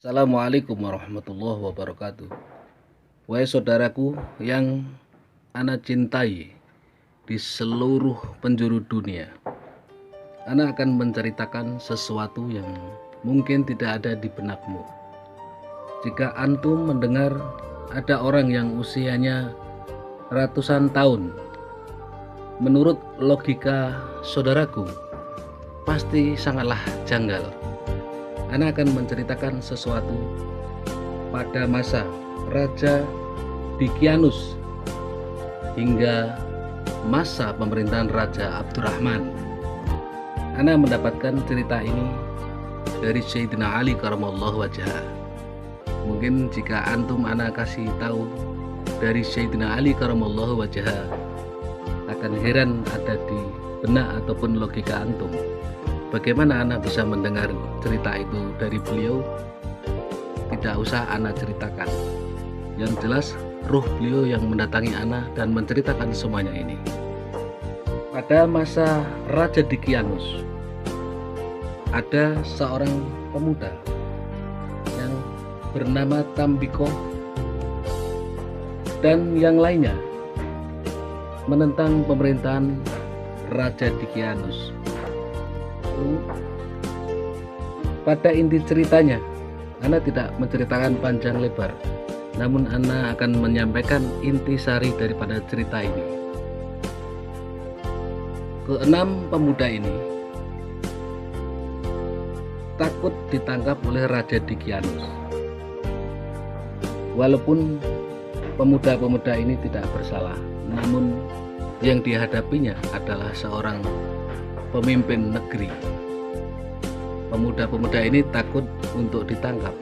Assalamualaikum warahmatullahi wabarakatuh. Wahai saudaraku yang ana cintai di seluruh penjuru dunia, ana akan menceritakan sesuatu yang mungkin tidak ada di benakmu. Jika antum mendengar ada orang yang usianya ratusan tahun, menurut logika saudaraku pasti sangatlah janggal. Ana akan menceritakan sesuatu pada masa Raja Dikianus hingga masa pemerintahan Raja Abdurrahman. Ana mendapatkan cerita ini dari Sayyidina Ali karamallahu wajhah. Mungkin jika antum ana kasih tahu dari Sayyidina Ali karamallahu wajhah, akan heran ada di benak ataupun logika antum. Bagaimana ana bisa mendengar cerita itu dari beliau? Tidak usah ana ceritakan. Yang jelas ruh beliau yang mendatangi ana dan menceritakan semuanya ini. Pada masa Raja Dikianus, ada seorang pemuda yang bernama Tambiko dan yang lainnya menentang pemerintahan Raja Dikianus. Pada inti ceritanya, ana tidak menceritakan panjang lebar, namun ana akan menyampaikan inti sari daripada cerita ini. Keenam pemuda ini takut ditangkap oleh Raja Dikianus. Walaupun pemuda-pemuda ini tidak bersalah, namun yang dihadapinya adalah seorang pemimpin negeri. Pemuda-pemuda ini takut untuk ditangkap.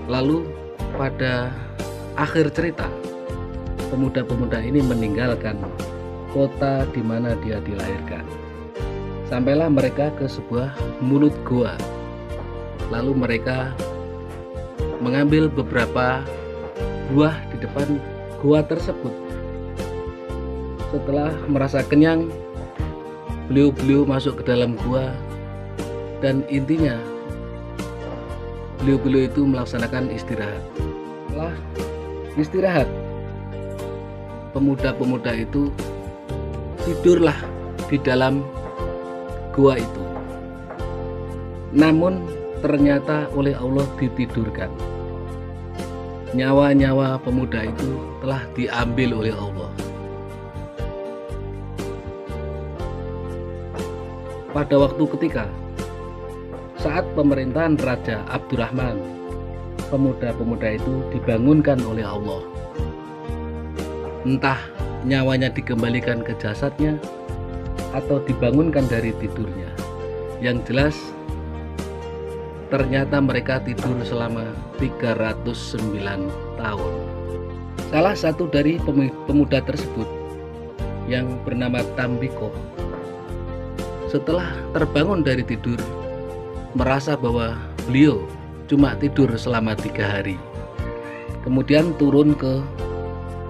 Lalu pada akhir cerita, pemuda-pemuda ini meninggalkan kota di mana dia dilahirkan. Sampailah mereka ke sebuah mulut gua. Lalu mereka mengambil beberapa buah di depan gua tersebut. Setelah merasa kenyang, beliau masuk ke dalam gua, dan intinya beliau itu melaksanakan istirahat. Setelah istirahat, pemuda-pemuda itu tidurlah di dalam gua itu. Namun ternyata oleh Allah ditidurkan. Nyawa-nyawa pemuda itu telah diambil oleh Allah. Pada waktu ketika saat pemerintahan Raja Abdurrahman, pemuda-pemuda itu dibangunkan oleh Allah. Entah nyawanya dikembalikan ke jasadnya atau dibangunkan dari tidurnya. Yang jelas ternyata mereka tidur selama 309 tahun. Salah satu dari pemuda tersebut yang bernama Tambiko, setelah terbangun dari tidur, merasa bahwa beliau cuma tidur selama 3 hari. Kemudian turun ke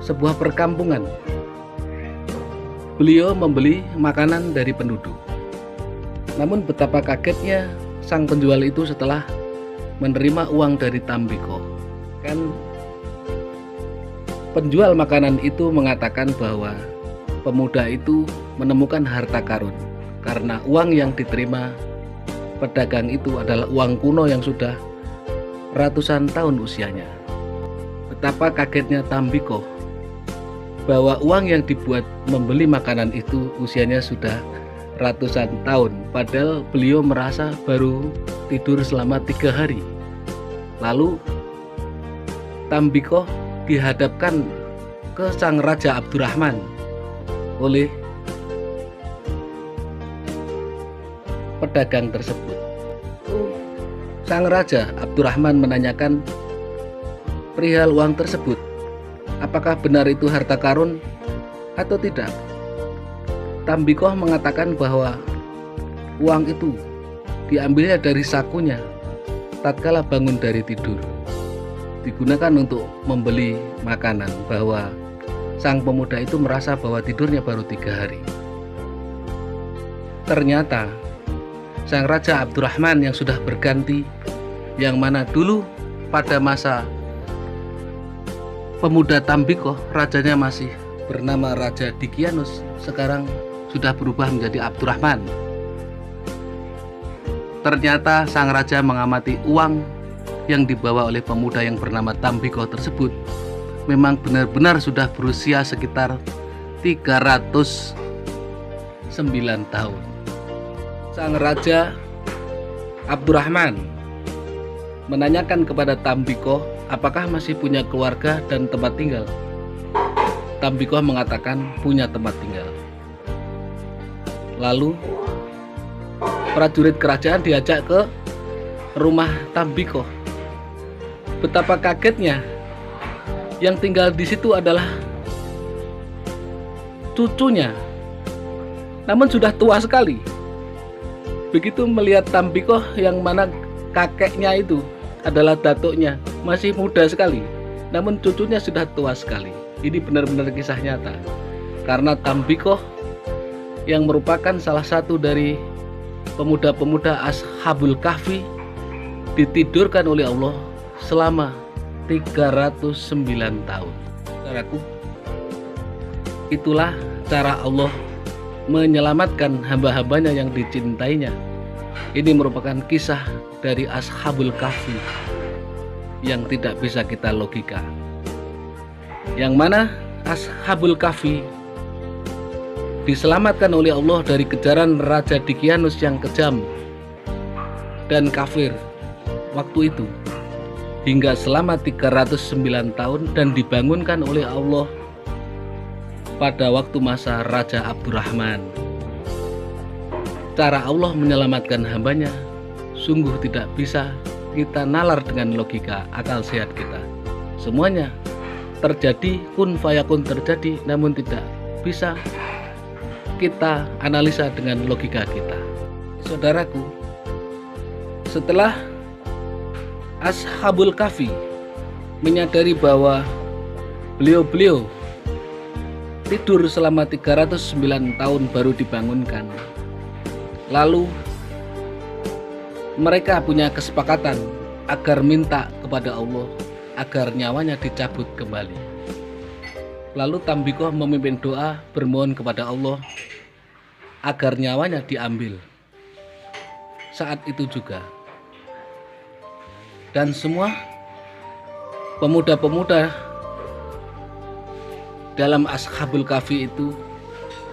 sebuah perkampungan. Beliau membeli makanan dari penduduk. Namun betapa kagetnya sang penjual itu setelah menerima uang dari Tambiko. Kan penjual makanan itu mengatakan bahwa pemuda itu menemukan harta karun, karena uang yang diterima pedagang itu adalah uang kuno yang sudah ratusan tahun usianya. Betapa kagetnya Tambiko bahwa uang yang dibuat membeli makanan itu usianya sudah ratusan tahun, padahal beliau merasa baru tidur selama 3 hari. Lalu Tambiko dihadapkan ke sang Raja Abdurrahman oleh pedagang tersebut. Sang Raja Abdurrahman menanyakan perihal uang tersebut, apakah benar itu harta karun atau tidak. Tambiko mengatakan bahwa uang itu diambilnya dari sakunya tatkala bangun dari tidur, digunakan untuk membeli makanan, bahwa sang pemuda itu merasa bahwa tidurnya baru 3 hari. Ternyata sang Raja Abdurrahman yang sudah berganti yang mana dulu pada masa pemuda Tambikoh rajanya masih bernama Raja Dicyanus, sekarang sudah berubah menjadi Abdurrahman. Ternyata sang raja mengamati uang yang dibawa oleh pemuda yang bernama Tambikoh tersebut memang benar-benar sudah berusia sekitar 309 tahun. Sang raja Abdurrahman menanyakan kepada Tambikoh apakah masih punya keluarga dan tempat tinggal. Tambikoh mengatakan punya tempat tinggal. Lalu prajurit kerajaan diajak ke rumah Tambikoh. Betapa kagetnya, yang tinggal di situ adalah cucunya, namun sudah tua sekali. Begitu melihat Tambikoh yang mana kakeknya itu adalah datuknya, masih muda sekali, namun cucunya sudah tua sekali. Ini benar-benar kisah nyata, karena Tambikoh yang merupakan salah satu dari pemuda-pemuda Ashabul Kahfi ditidurkan oleh Allah selama 309 tahun. Saudaraku, itulah cara Allah menyelamatkan hamba-hambanya yang dicintainya. Ini merupakan kisah dari Ashabul Kahfi yang tidak bisa kita logika, yang mana Ashabul Kahfi diselamatkan oleh Allah dari kejaran Raja Dicyanus yang kejam dan kafir waktu itu, hingga selama 309 tahun, dan dibangunkan oleh Allah pada waktu masa Raja Abdurrahman. Cara Allah menyelamatkan hambanya sungguh tidak bisa kita nalar dengan logika akal sehat kita. Semuanya terjadi, kun fayakun terjadi, namun tidak bisa kita analisa dengan logika kita. Saudaraku, setelah Ashabul Kahfi menyadari bahwa beliau-beliau tidur selama 309 tahun baru dibangunkan, lalu mereka punya kesepakatan agar minta kepada Allah agar nyawanya dicabut kembali. Lalu Tambikoh memimpin doa bermohon kepada Allah agar nyawanya diambil. Saat itu juga, dan semua pemuda-pemuda dalam Ashabul Kahfi itu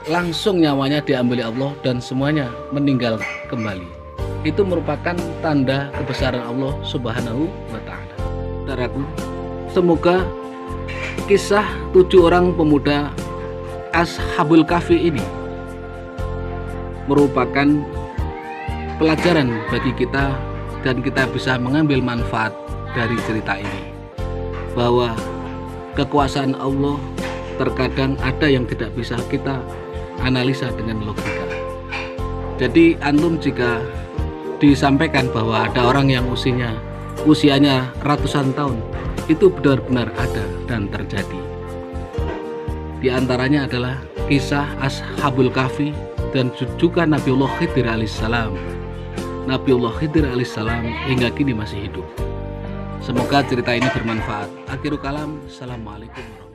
langsung nyawanya diambil Allah dan semuanya meninggal kembali. Itu merupakan tanda kebesaran Allah Subhanahu wa Ta'ala. Saudaraku, semoga kisah 7 orang pemuda Ashabul Kahfi ini merupakan pelajaran bagi kita, dan kita bisa mengambil manfaat dari cerita ini, bahwa kekuasaan Allah terkadang ada yang tidak bisa kita analisa dengan logika. Jadi antum jika disampaikan bahwa ada orang yang usianya ratusan tahun, itu benar-benar ada dan terjadi. Di antaranya adalah kisah Ashabul Kahfi dan juga Nabiullah Khidir alaihissalam. Nabiullah Khidir alaihissalam hingga kini masih hidup. Semoga cerita ini bermanfaat. Akhirul kalam, assalamualaikum warahmatullahi wabarakatuh.